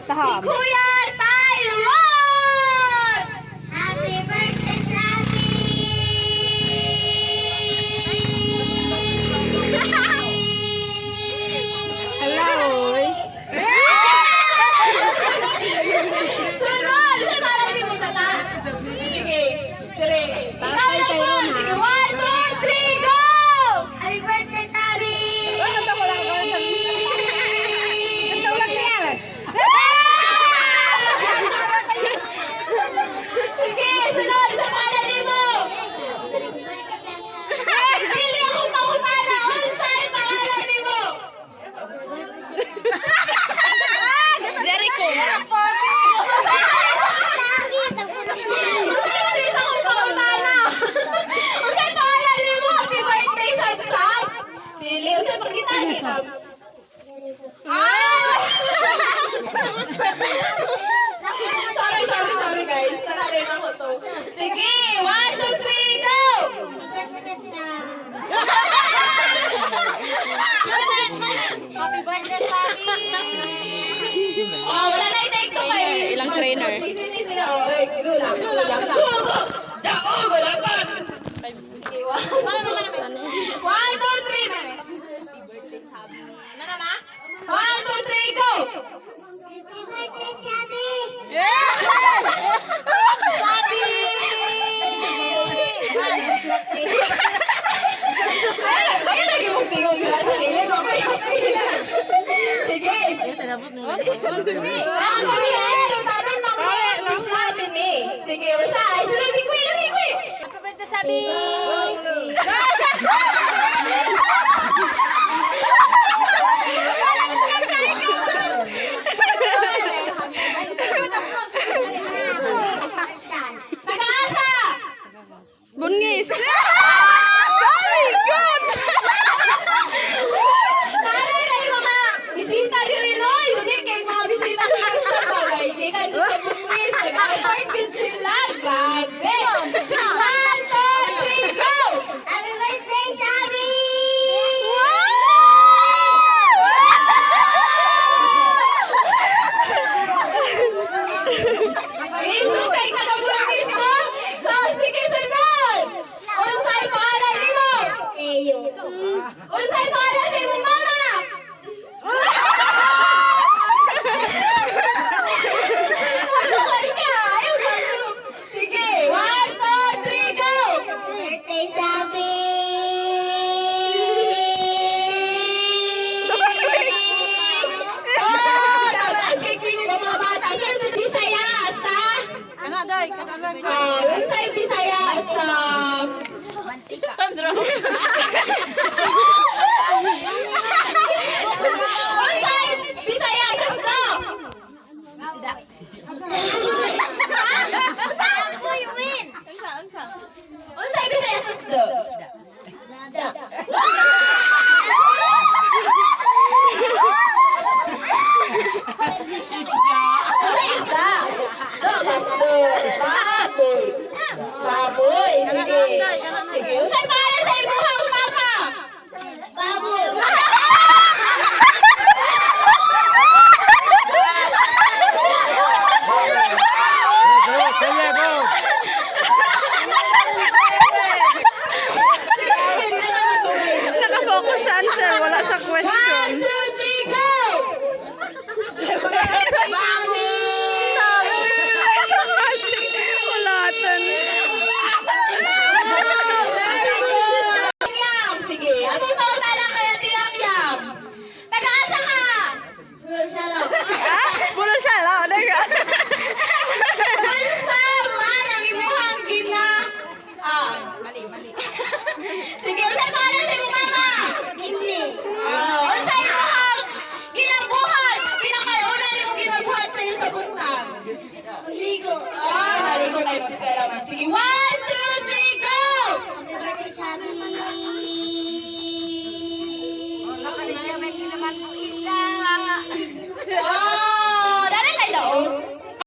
taham. Si Kuya Tyron! Happy birthday, Sabi! Hello. Sunod! Sa parang hindi mo tata. Sige. Three. Ikaw na po. Sige. 1, 2, 3, go! Happy birthday, Sabi! Kanta ko lang. Kanta ulit niya. Sige, sunod sa palagi mo. Pili ako pangutana. Unsay pangalan mo? Jericho. Unsay akong pangutana? Unsay pangalan mo? Happy birthday, Samsam. Pili. Unsay pakita niya? Sorry guys. Sarari na ko to. Sige, 1, 2, 3, go! Happy birthday, Sabi! Oh, wala na i-take to kayo. Ilang trainer? Sisini sila. Oh, go lang. Dako, wala pa. 1, 2, 3, meme. Happy birthday, Sabi. Mana na? 1, 2, 3, go! Happy birthday, Sabi! Sabi! Ay, lagi mong tingog nila sa sarili. Sige. Sige, usay. Sunod si Queen. Happy birthday, Sabi! Nag-aasa! Bungis. Very good. Naray na yung mga bisita di rin, no? Yun eh, kay mga bisita di rin sa bagay. Hindi ka dun sa bukis. Nag-afford din sila. Grabe! 1, 2, 3, go! Happy birthday, Sabi! Isu kay kadabugis mo? So, sige, sunod! Unsay pangalan nimo? Unsay pangalan sa imong mama? Sige, 1, 2, 3, go! Birthday, Sabi! Oh, tapos kay Queen ba mga bata? Sunod sa Bisaya, sa? Unsay Bisaya, sa? Sandro. Unsay Bisaya, sa sno? Unsay Bisaya, sa sno? Unsay isda? Sno, basto. Baboy. Baboy, sige. Sige, unsay pangalan sa imuhang mama? Baboy. Nakafocus sa answer, wala sa 1, question. 2, 3, go! Walatan. Yam, sige. Anong pauta na kaya Yam? Taga-asa ka? Bulong siya lang. Unsa man ang imuhang mali. Sige, unsay pangalan sa imong mama? Unsay imuhang ginabuhat? Pinakauna nimong ginabuhat sa iyo sa buntag. Maligo. Maligo kay Masfera man. Sige, 1,